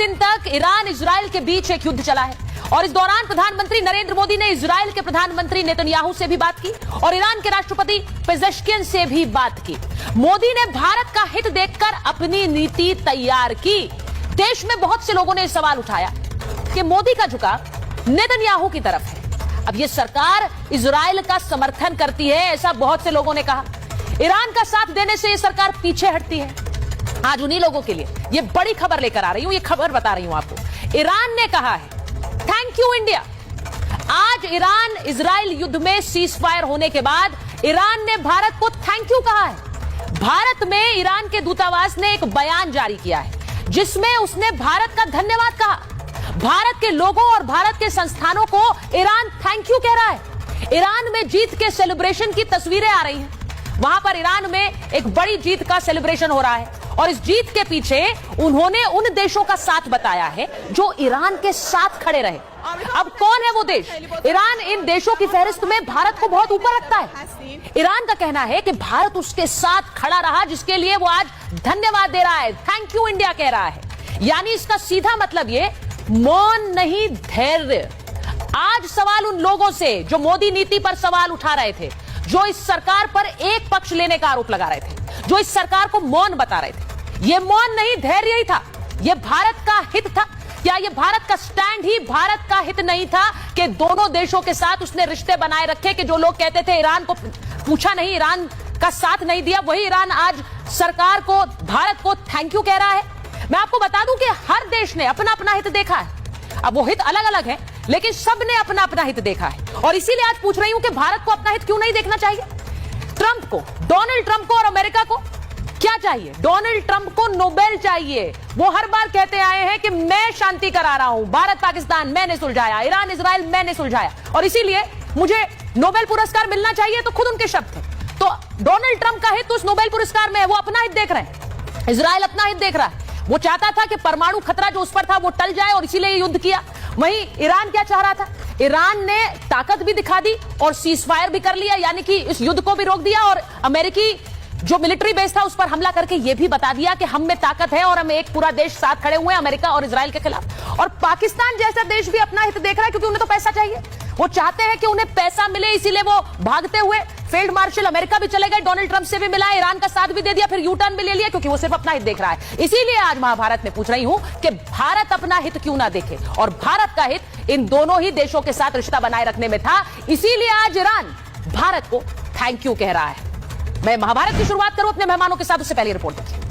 दिन तक Iran Israel के बीच एक युद्ध चला है और इस दौरान प्रधानमंत्री नरेंद्र मोदी ने इजराइल के प्रधानमंत्री नेतन्याहू से भी बात की और ईरान के राष्ट्रपति पेजेश्कियन से भी बात की। मोदी ने भारत का हित देखकर अपनी नीति तैयार की। देश में बहुत से लोगों ने सवाल उठाया कि मोदी का झुकाव नेतन्याहू की तरफ है। अब यह सरकार इजराइल का समर्थन करती है, ऐसा बहुत से लोगों ने कहा। ईरान का साथ देने से यह सरकार पीछे हटती है। आज उन्हीं लोगों के लिए यह बड़ी खबर लेकर आ रही हूं, यह खबर बता रही हूं आपको। ईरान ने कहा है थैंक यू इंडिया। आज ईरान इजराइल युद्ध में सीज फायर होने के बाद ईरान ने भारत को थैंक यू कहा है। भारत में ईरान के दूतावास ने एक बयान जारी किया है जिसमें उसने भारत का धन्यवाद कहा। भारत के लोगों और भारत के संस्थानों को ईरान थैंक यू कह रहा है। ईरान में जीत के सेलिब्रेशन की तस्वीरें आ रही हैं। वहां पर ईरान में एक बड़ी जीत का सेलिब्रेशन हो रहा है और इस जीत के पीछे उन्होंने उन देशों का साथ बताया है जो ईरान के साथ खड़े रहे। अब कौन है वो देश? ईरान इन देशों की फहरिस्त में भारत को बहुत ऊपर रखता है। ईरान का कहना है कि भारत उसके साथ खड़ा रहा, जिसके लिए वो आज धन्यवाद दे रहा है, थैंक यू इंडिया कह रहा है। यानी इसका सीधा मतलब ये मौन नहीं धैर्य। आज सवाल उन लोगों से जो मोदी नीति पर सवाल उठा रहे थे, जो इस सरकार पर एक पक्ष लेने का आरोप लगा रहे थे, जो इस सरकार को मौन बता रहे थे, यह मौन नहीं धैर्य ही था। यह भारत का हित था। क्या यह भारत का स्टैंड ही भारत का हित नहीं था कि दोनों देशों के साथ उसने रिश्ते बनाए रखे? कि जो लोग कहते थे ईरान को पूछा नहीं, ईरान का साथ नहीं दिया, वही ईरान आज सरकार को, भारत को थैंक यू कह रहा है। मैं आपको बता दूं कि हर देश ने अपना अपना हित देखा है। अब वो हित अलग अलग है, लेकिन सबने अपना अपना हित देखा है और इसीलिए आज पूछ रही हूं कि भारत को अपना हित क्यों नहीं देखना चाहिए? ट्रंप को, डोनाल्ड ट्रंप को और अमेरिका को क्या चाहिए? डोनाल्ड ट्रंप को नोबेल चाहिए। वो हर बार कहते आए हैं कि मैं शांति करा रहा हूं, भारत पाकिस्तान मैंने सुलझाया, ईरान इजराइल मैंने सुलझाया और इसीलिए मुझे नोबेल पुरस्कार मिलना चाहिए। तो खुद उनके शब्द थे। तो डोनाल्ड ट्रंप का हित उस नोबेल पुरस्कार में है, वो अपना हित देख रहे हैं। इजराइल अपना हित देख रहा है। वो चाहता था कि परमाणु खतरा जो उस पर था वो टल जाए और इसीलिए युद्ध किया। वहीं ईरान क्या चाह रहा था? ईरान ने ताकत भी दिखा दी और सीज फायर भी कर लिया, यानी कि इस युद्ध को भी रोक दिया और अमेरिकी जो मिलिट्री बेस था उस पर हमला करके यह भी बता दिया कि हम में ताकत है और हम एक पूरा देश साथ खड़े हुए हैं अमेरिका और इजराइल के खिलाफ। और पाकिस्तान जैसा देश भी अपना हित देख रहा है क्योंकि उन्हें तो पैसा चाहिए। वो चाहते हैं कि उन्हें पैसा मिले, इसीलिए वो भागते हुए फील्ड मार्शल अमेरिका भी चले गए, डोनाल्ड ट्रंप से भी मिला, ईरान का साथ भी दे दिया, फिर यू टर्न भी ले लिया क्योंकि वो सिर्फ अपना हित देख रहा है। इसीलिए आज महाभारत में पूछ रही हूं कि भारत अपना हित क्यों ना देखे? और भारत का हित इन दोनों ही देशों के साथ रिश्ता बनाए रखने में था। इसीलिए आज ईरान भारत को थैंक यू कह रहा है। मैं महाभारत की शुरुआत करूं अपने मेहमानों के साथ, उससे पहले रिपोर्ट देखिए।